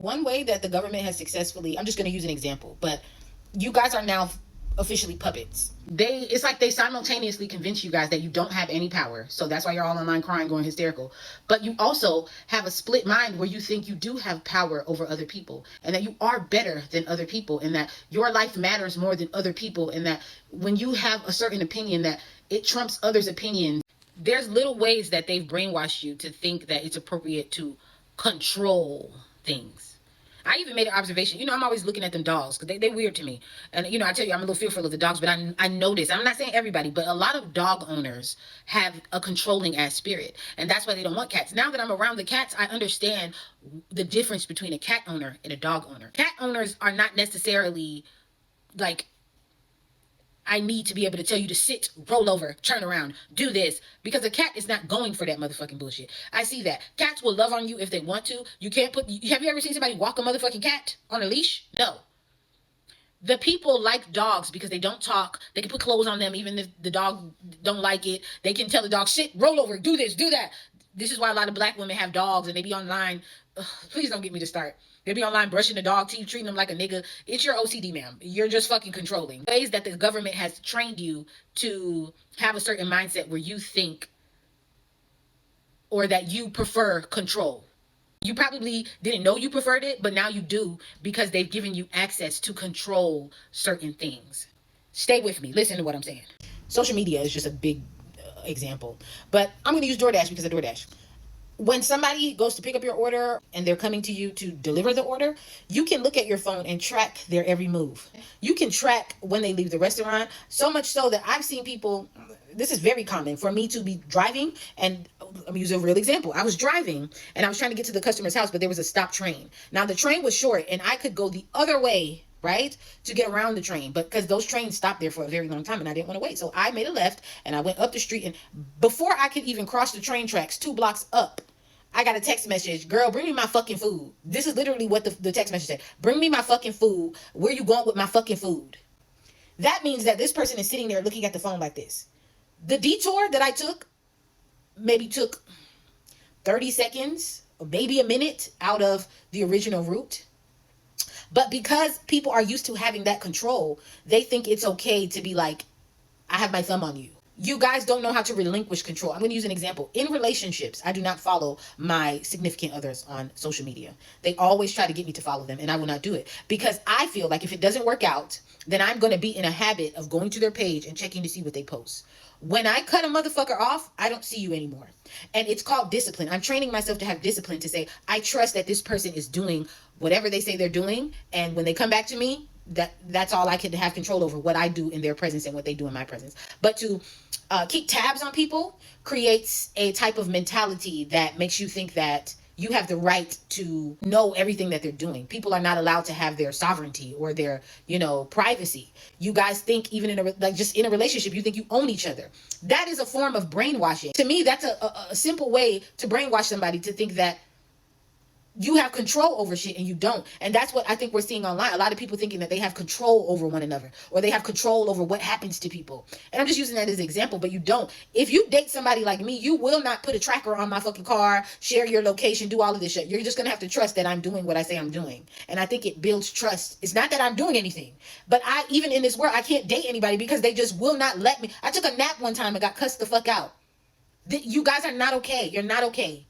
One way that the government has successfully, I'm just going to use an example, but you guys are now officially puppets. It's like they simultaneously convince you guys that you don't have any power. So that's why you're all online crying, going hysterical. But you also have a split mind where you think you do have power over other people and that you are better than other people and that your life matters more than other people and that when you have a certain opinion that it trumps others' opinions. There's little ways that they've brainwashed you to think that it's appropriate to control things. I even made an observation. I'm always looking at them dogs because they weird to me. And, I tell you, I'm a little fearful of the dogs, but I notice, I'm not saying everybody, but a lot of dog owners have a controlling ass spirit. And that's why they don't want cats. Now that I'm around the cats, I understand the difference between a cat owner and a dog owner. Cat owners are not necessarily like, I need to be able to tell you to sit, roll over, turn around, do this. Because a cat is not going for that motherfucking bullshit. I see that. Cats will love on you if they want to. You can't have you ever seen somebody walk a motherfucking cat on a leash? No. The people like dogs because they don't talk. They can put clothes on them even if the dog don't like it. They can tell the dog, sit, roll over, do this, do that. This is why a lot of black women have dogs and they be online. Ugh, please don't get me to start. They be online brushing the dog teeth, treating them like a nigga. It's your OCD, ma'am. You're just fucking controlling. Ways that the government has trained you to have a certain mindset where you think or that you prefer control. You probably didn't know you preferred it, but now you do because they've given you access to control certain things. Stay with me. Listen to what I'm saying. Social media is just a big example. But I'm going to use DoorDash because of DoorDash. When somebody goes to pick up your order and they're coming to you to deliver the order, you can look at your phone and track their every move. You can track when they leave the restaurant, so much so that I've seen people, this is very common for me to be driving, and let me use a real example. I was driving and I was trying to get to the customer's house, but there was a stop train. Now the train was short and I could go the other way, right, to get around the train, but because those trains stopped there for a very long time and I didn't want to wait. So I made a left and I went up the street, and before I could even cross the train tracks 2 blocks up, I got a text message. Girl, bring me my fucking food. This is literally what the text message said. Bring me my fucking food. Where you going with my fucking food? That means that this person is sitting there looking at the phone like this. The detour that I took maybe took 30 seconds or maybe a minute out of the original route. But because people are used to having that control, they think it's okay to be like, I have my thumb on you. You guys don't know how to relinquish control. I'm going to use an example. In relationships, I do not follow my significant others on social media. They always try to get me to follow them, and I will not do it because I feel like if it doesn't work out, then I'm going to be in a habit of going to their page and checking to see what they post. When I cut a motherfucker off, I don't see you anymore. And it's called discipline. I'm training myself to have discipline to say, I trust that this person is doing whatever they say they're doing. And when they come back to me, that's all I can have control over, what I do in their presence and what they do in my presence. But to keep tabs on people creates a type of mentality that makes you think that you have the right to know everything that they're doing. People are not allowed to have their sovereignty or their, privacy. You guys think even just in a relationship, you think you own each other. That is a form of brainwashing. To me, that's a simple way to brainwash somebody to think that you have control over shit and you don't. And that's what I think we're seeing online. A lot of people thinking that they have control over one another or they have control over what happens to people. And I'm just using that as an example, but you don't. If you date somebody like me, you will not put a tracker on my fucking car, share your location, do all of this shit. You're just going to have to trust that I'm doing what I say I'm doing. And I think it builds trust. It's not that I'm doing anything, but even in this world, I can't date anybody because they just will not let me. I took a nap one time and got cussed the fuck out. You guys are not okay. You're not okay.